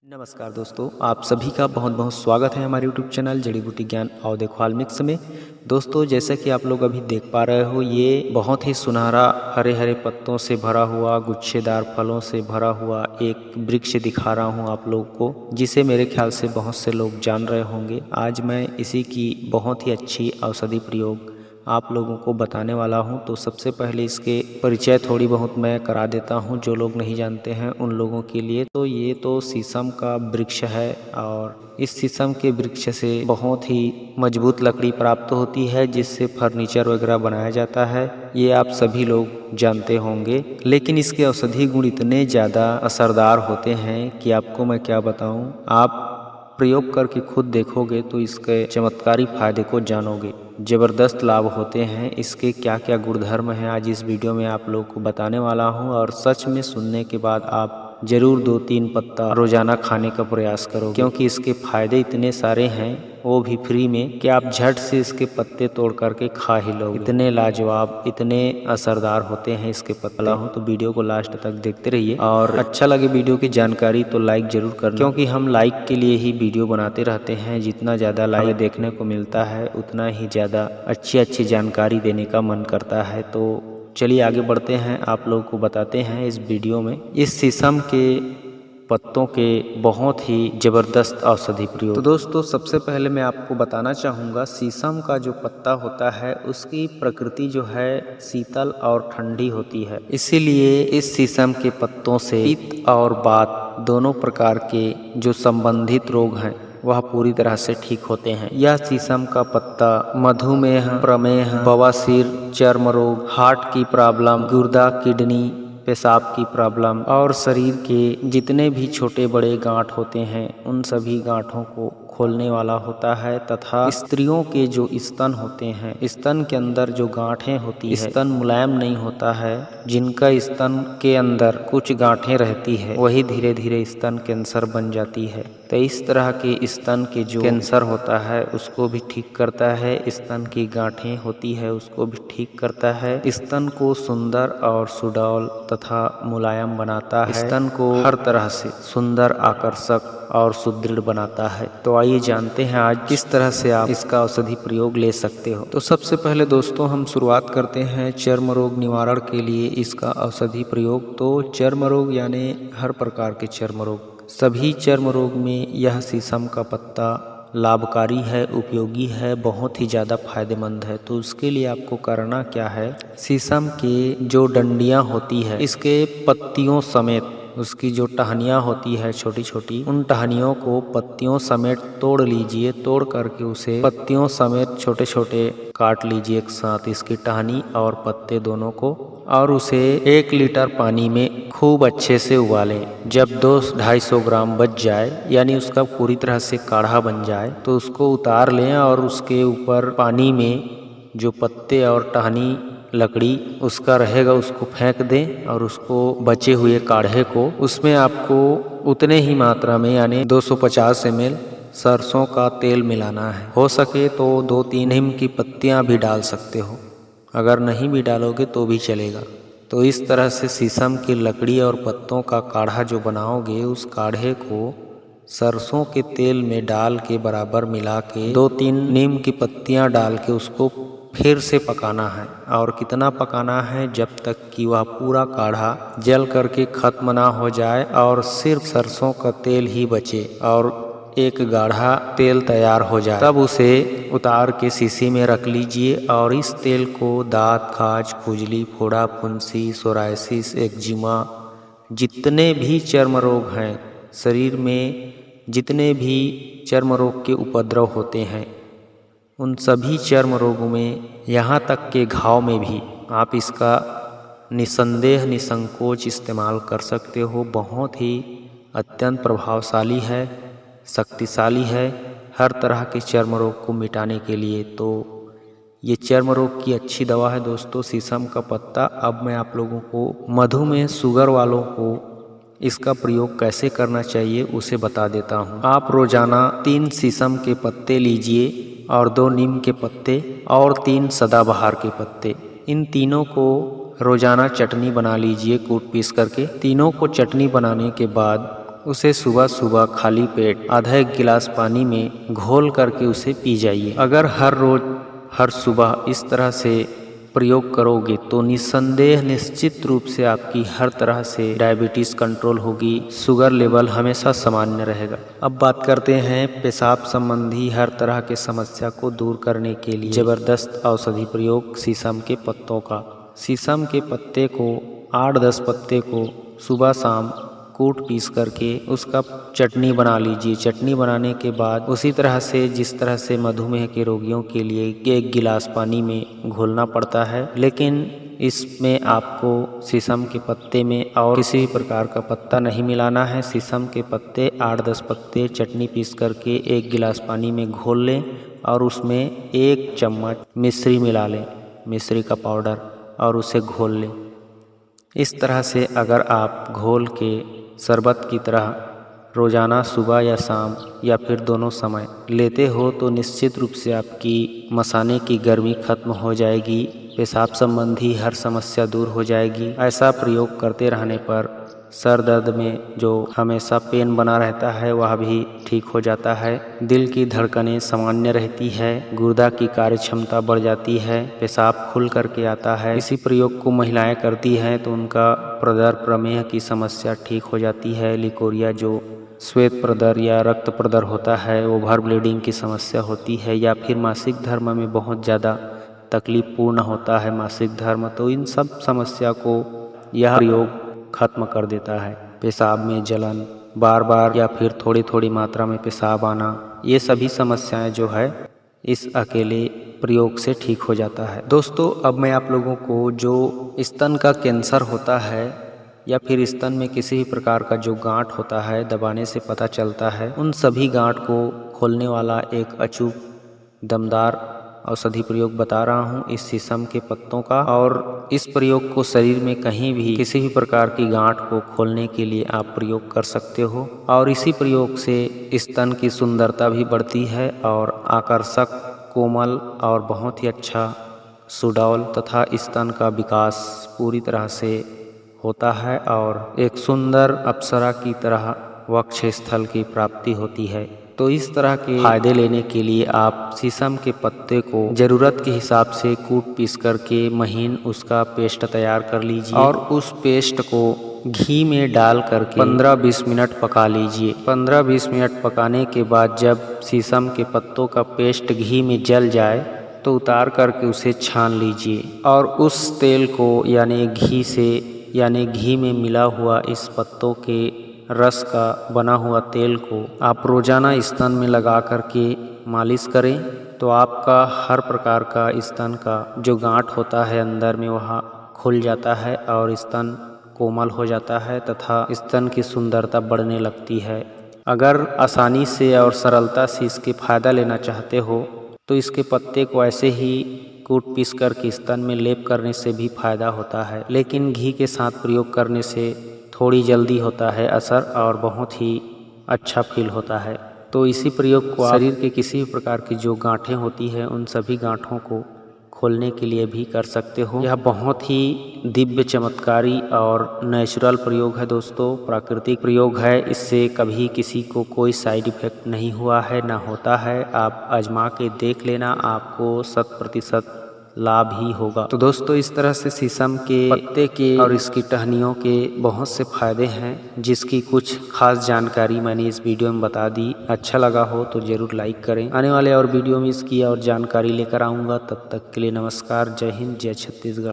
नमस्कार दोस्तों, आप सभी का बहुत बहुत स्वागत है हमारे यूट्यूब चैनल जड़ी बूटी ज्ञान आओ देखो हाल मिक्स में। दोस्तों, जैसा कि आप लोग अभी देख पा रहे हो, ये बहुत ही सुनहरा हरे हरे पत्तों से भरा हुआ, गुच्छेदार फलों से भरा हुआ एक वृक्ष दिखा रहा हूँ आप लोगों को, जिसे मेरे ख्याल से बहुत से लोग जान रहे होंगे। आज मैं इसी की बहुत ही अच्छी औषधि प्रयोग आप लोगों को बताने वाला हूं। तो सबसे पहले इसके परिचय थोड़ी बहुत मैं करा देता हूं, जो लोग नहीं जानते हैं उन लोगों के लिए। तो ये तो शीशम का वृक्ष है और इस शीशम के वृक्ष से बहुत ही मजबूत लकड़ी प्राप्त होती है, जिससे फर्नीचर वगैरह बनाया जाता है। ये आप सभी लोग जानते होंगे, लेकिन इसके औषधि गुण इतने ज़्यादा असरदार होते हैं कि आपको मैं क्या बताऊं। आप प्रयोग करके खुद देखोगे तो इसके चमत्कारी फायदे को जानोगे। ज़बरदस्त लाभ होते हैं इसके। क्या क्या गुणधर्म हैं आज इस वीडियो में आप लोग को बताने वाला हूं, और सच में सुनने के बाद आप जरूर 2-3 पत्ता रोजाना खाने का प्रयास करो, क्योंकि इसके फायदे इतने सारे हैं, वो भी फ्री में, कि आप झट से इसके पत्ते तोड़ करके खा ही लोगे। इतने लाजवाब, इतने असरदार होते हैं इसके पत्ते। हूँ तो वीडियो को लास्ट तक देखते रहिए, और अच्छा लगे वीडियो की जानकारी तो लाइक जरूर करना, क्योंकि हम लाइक के लिए ही वीडियो बनाते रहते हैं। जितना ज़्यादा लाइक देखने को मिलता है उतना ही ज़्यादा अच्छी अच्छी जानकारी देने का मन करता है। तो चलिए आगे बढ़ते हैं, आप लोगों को बताते हैं इस वीडियो में इस शीशम के पत्तों के बहुत ही ज़बरदस्त औषधि प्रयोग। तो दोस्तों, सबसे पहले मैं आपको बताना चाहूँगा, शीशम का जो पत्ता होता है उसकी प्रकृति जो है शीतल और ठंडी होती है। इसीलिए इस शीशम के पत्तों से पित्त और वात दोनों प्रकार के जो संबंधित रोग हैं वह पूरी तरह से ठीक होते हैं। यह शीशम का पत्ता मधुमेह, प्रमेह, बवासीर, चर्म रोग, हार्ट की प्रॉब्लम, गुर्दा, किडनी, पेशाब की प्रॉब्लम और शरीर के जितने भी छोटे बड़े गांठ होते हैं उन सभी गांठों को खोलने वाला होता है। तथा स्त्रियों के जो स्तन होते हैं, स्तन के अंदर जो गांठें होती है, स्तन मुलायम नहीं होता है, जिनका स्तन के अंदर कुछ गांठें रहती है, वही धीरे धीरे स्तन कैंसर बन जाती है। तो इस तरह के स्तन के जो कैंसर होता है उसको भी ठीक करता है, स्तन की गांठें होती है उसको भी ठीक करता है, स्तन को सुंदर और सुडौल तथा मुलायम बनाता है, स्तन को हर तरह से सुंदर, आकर्षक और सुदृढ़ बनाता है। तो आइए जानते हैं आज किस तरह से आप इसका औषधि प्रयोग ले सकते हो। तो सबसे पहले दोस्तों हम शुरुआत करते हैं चर्म रोग निवारण के लिए इसका औषधि प्रयोग। तो चर्म रोग यानी हर प्रकार के चर्म रोग, सभी चर्म रोग में यह शीशम का पत्ता लाभकारी है, उपयोगी है, बहुत ही ज़्यादा फायदेमंद है। तो उसके लिए आपको करना क्या है, शीशम के जो डंडियाँ होती है, इसके पत्तियों समेत उसकी जो टहनियाँ होती है छोटी छोटी, उन टहनियों को पत्तियों समेत तोड़ लीजिए। तोड़ करके उसे पत्तियों समेत छोटे छोटे काट लीजिए एक साथ, इसकी टहनी और पत्ते दोनों को, और उसे 1 लीटर पानी में खूब अच्छे से उबालें। जब 200-250 ग्राम बच जाए, यानी उसका पूरी तरह से काढ़ा बन जाए, तो उसको उतार लें और उसके ऊपर पानी में जो पत्ते और टहनी लकड़ी उसका रहेगा उसको फेंक दें, और उसको बचे हुए काढ़े को उसमें आपको उतने ही मात्रा में यानी 250 ml सरसों का तेल मिलाना है। हो सके तो 2-3 नीम की पत्तियां भी डाल सकते हो, अगर नहीं भी डालोगे तो भी चलेगा। तो इस तरह से शीशम की लकड़ी और पत्तों का काढ़ा जो बनाओगे, उस काढ़े को सरसों के तेल में डाल के बराबर मिला के 2-3 नीम की पत्तियां डाल के उसको फिर से पकाना है। और कितना पकाना है, जब तक कि वह पूरा काढ़ा जल करके खत्म ना हो जाए और सिर्फ सरसों का तेल ही बचे और एक गाढ़ा तेल तैयार हो जाए, तब उसे उतार के शीशी में रख लीजिए। और इस तेल को दांत, खाज, खुजली, फोड़ा, फुंसी, सोराइसिस, एक्जिमा, जितने भी चर्म रोग हैं शरीर में, जितने भी चर्म रोग के उपद्रव होते हैं, उन सभी चर्म रोगों में, यहाँ तक के घाव में भी आप इसका निसंदेह निसंकोच इस्तेमाल कर सकते हो। बहुत ही अत्यंत प्रभावशाली है, शक्तिशाली है हर तरह के चर्म रोग को मिटाने के लिए। तो ये चर्म रोग की अच्छी दवा है दोस्तों, शीशम का पत्ता। अब मैं आप लोगों को मधुमेह, शुगर वालों को इसका प्रयोग कैसे करना चाहिए उसे बता देता हूँ। आप रोजाना 3 शीशम के पत्ते लीजिए और 2 नीम के पत्ते और 3 सदाबहार के पत्ते, इन तीनों को रोजाना चटनी बना लीजिए कूट पीस करके। तीनों को चटनी बनाने के बाद उसे सुबह सुबह खाली पेट आधा एक गिलास पानी में घोल करके उसे पी जाइए। अगर हर रोज हर सुबह इस तरह से प्रयोग करोगे तो निस्संदेह निश्चित रूप से आपकी हर तरह से डायबिटीज़ कंट्रोल होगी, शुगर लेवल हमेशा सामान्य रहेगा। अब बात करते हैं पेशाब संबंधी हर तरह के समस्या को दूर करने के लिए ज़बरदस्त औषधि प्रयोग शीशम के पत्तों का। शीशम के पत्ते को 8-10 पत्ते को सुबह शाम कूट पीस करके उसका चटनी बना लीजिए। चटनी बनाने के बाद उसी तरह से जिस तरह से मधुमेह के रोगियों के लिए 1 गिलास पानी में घोलना पड़ता है, लेकिन इसमें आपको शीशम के पत्ते में और किसी भी प्रकार का पत्ता नहीं मिलाना है। शीशम के पत्ते 8-10 पत्ते चटनी पीस करके 1 गिलास पानी में घोल लें और उसमें 1 चम्मच मिश्री मिला लें, मिश्री का पाउडर, और उसे घोल लें। इस तरह से अगर आप घोल के शरबत की तरह रोज़ाना सुबह या शाम या फिर दोनों समय लेते हो तो निश्चित रूप से आपकी मसाने की गर्मी खत्म हो जाएगी, पेशाब संबंधी हर समस्या दूर हो जाएगी। ऐसा प्रयोग करते रहने पर सर दर्द में जो हमेशा पेन बना रहता है वह भी ठीक हो जाता है, दिल की धड़कनें सामान्य रहती है, गुर्दा की कार्य क्षमता बढ़ जाती है, पेशाब खुल करके आता है। इसी प्रयोग को महिलाएं करती हैं तो उनका प्रदर प्रमेह की समस्या ठीक हो जाती है। लिकोरिया जो श्वेत प्रदर या रक्त प्रदर होता है, ओवर ब्लीडिंग की समस्या होती है, या फिर मासिक धर्म में बहुत ज़्यादा तकलीफ पूर्ण होता है मासिक धर्म, तो इन सब समस्या को यह प्रयोग खत्म कर देता है। पेशाब में जलन, बार बार या फिर थोड़ी थोड़ी मात्रा में पेशाब आना, ये सभी समस्याएं जो है इस अकेले प्रयोग से ठीक हो जाता है। दोस्तों, अब मैं आप लोगों को जो स्तन का कैंसर होता है या फिर स्तन में किसी भी प्रकार का जो गांठ होता है दबाने से पता चलता है, उन सभी गांठ को खोलने वाला एक अचूक दमदार औषधि प्रयोग बता रहा हूँ इस शीशम के पत्तों का। और इस प्रयोग को शरीर में कहीं भी किसी भी प्रकार की गांठ को खोलने के लिए आप प्रयोग कर सकते हो, और इसी प्रयोग से स्तन की सुंदरता भी बढ़ती है और आकर्षक, कोमल और बहुत ही अच्छा सुडौल तथा स्तन का विकास पूरी तरह से होता है और एक सुंदर अप्सरा की तरह वक्ष स्थल की प्राप्ति होती है। तो इस तरह के फायदे लेने के लिए आप शीशम के पत्ते को ज़रूरत के हिसाब से कूट पीस करके महीन उसका पेस्ट तैयार कर लीजिए और उस पेस्ट को घी में डाल करके 15-20 मिनट पका लीजिए। 15-20 मिनट पकाने के बाद जब शीशम के पत्तों का पेस्ट घी में जल जाए तो उतार करके उसे छान लीजिए और उस तेल को यानी घी में मिला हुआ इस पत्तों के रस का बना हुआ तेल को आप रोजाना स्तन में लगा करके मालिश करें तो आपका हर प्रकार का स्तन का जो गांठ होता है अंदर में वह खुल जाता है और स्तन कोमल हो जाता है तथा स्तन की सुंदरता बढ़ने लगती है। अगर आसानी से और सरलता से इसके फायदा लेना चाहते हो तो इसके पत्ते को ऐसे ही कूट पीस कर के स्तन में लेप करने से भी फायदा होता है, लेकिन घी के साथ प्रयोग करने से थोड़ी जल्दी होता है असर और बहुत ही अच्छा फील होता है। तो इसी प्रयोग को शरीर के किसी भी प्रकार की जो गांठें होती है उन सभी गांठों को खोलने के लिए भी कर सकते हो। यह बहुत ही दिव्य, चमत्कारी और नेचुरल प्रयोग है दोस्तों, प्राकृतिक प्रयोग है। इससे कभी किसी को कोई साइड इफेक्ट नहीं हुआ है, ना होता है। आप आजमा के देख लेना, आपको 100% लाभ ही होगा। तो दोस्तों, इस तरह से शीशम के पत्ते के और इसकी टहनियों के बहुत से फायदे हैं जिसकी कुछ खास जानकारी मैंने इस वीडियो में बता दी। अच्छा लगा हो तो जरूर लाइक करें। आने वाले और वीडियो में इसकी और जानकारी लेकर आऊँगा। तब तक के लिए नमस्कार। जय हिंद, जय छत्तीसगढ़।